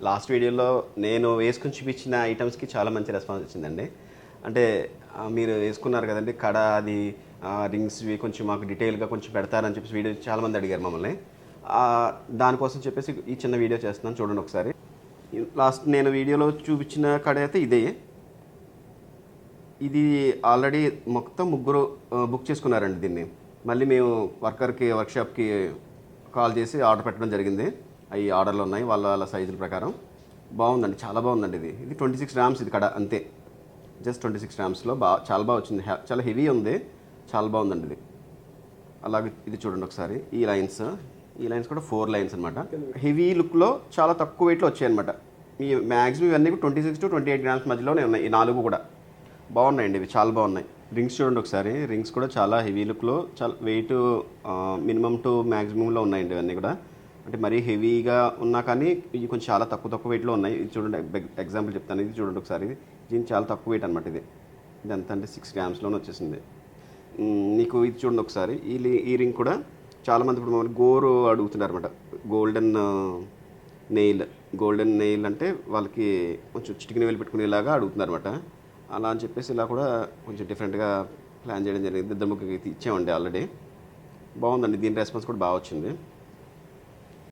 Last వీడియోలో నేను వేసుకుని చూపించిన ఐటమ్స్కి చాలా మంచి రెస్పాన్స్ వచ్చిందండి. అంటే మీరు వేసుకున్నారు కదండి కడ అది రింగ్స్వి కొంచెం మాకు డీటెయిల్గా కొంచెం పెడతారని చెప్పేసి వీడియో చాలామంది అడిగారు మమ్మల్ని. దానికోసం చెప్పేసి ఈ చిన్న వీడియో చేస్తున్నాను, చూడండి ఒకసారి. లాస్ట్ నేను వీడియోలో చూపించిన కడ అయితే ఇదే. ఇది ఆల్రెడీ మొత్తం ముగ్గురు బుక్ చేసుకున్నారండి దీన్ని. మళ్ళీ మేము వర్క్షాప్కి కాల్ చేసి ఆర్డర్ పెట్టడం జరిగింది. అవి ఆర్డర్లు ఉన్నాయి వాళ్ళ సైజుల ప్రకారం. బాగుందండి, చాలా బాగుందండి. ఇది 26 గ్రామ్స్ ఇది కడ, అంతే. జస్ట్ 26 గ్రామ్స్లో చాలా బాగా వచ్చింది. చాలా హెవీ ఉంది, చాలా బాగుందండి ఇది. అలాగే ఇది చూడండి ఒకసారి. ఈ లైన్స్ కూడా 4 లైన్స్ అనమాట. హెవీ లుక్లో చాలా తక్కువ వెయిట్లో వచ్చాయి అనమాట. ఈ మ్యాక్సిమం ఇవన్నీ 26 to 28 గ్రామ్స్ మధ్యలోనే ఉన్నాయి. ఈ 4 కూడా బాగున్నాయండి, ఇవి చాలా బాగున్నాయి. రింగ్స్ చూడండి ఒకసారి. రింగ్స్ కూడా చాలా హెవీ లుక్లో, చాలా వెయిట్ మినిమం టు మ్యాక్సిమంలో ఉన్నాయండి ఇవన్నీ కూడా. అంటే మరీ హెవీగా ఉన్నా కానీ ఇవి కొంచెం చాలా తక్కువ వెయిట్లో ఉన్నాయి. ఇది చూడండి, ఎగ్జాంపుల్ చెప్తాను. ఇది చూడండి ఒకసారి. దీని చాలా తక్కువ వెయిట్ అనమాట. ఇది ఎంత అంటే 6 గ్రామ్స్లోనే వచ్చేసింది. నీకు ఇది చూడండి ఒకసారి. ఈ రింగ్ కూడా చాలామంది ఇప్పుడు మమ్మల్ని గోరు అడుగుతున్నారు అనమాట. గోల్డెన్ నెయిల్ అంటే వాళ్ళకి కొంచెం చిటికిన వేలు పెట్టుకునేలాగా అడుగుతున్నారు అనమాట. అలా అని చెప్పేసి ఇలా కూడా కొంచెం డిఫరెంట్గా ప్లాన్ చేయడం జరిగింది. ఇద్దరు ముగ్గురికి ఇచ్చామండి ఆల్రెడీ. బాగుందండి, దీని రెస్పాన్స్ కూడా బాగా వచ్చింది.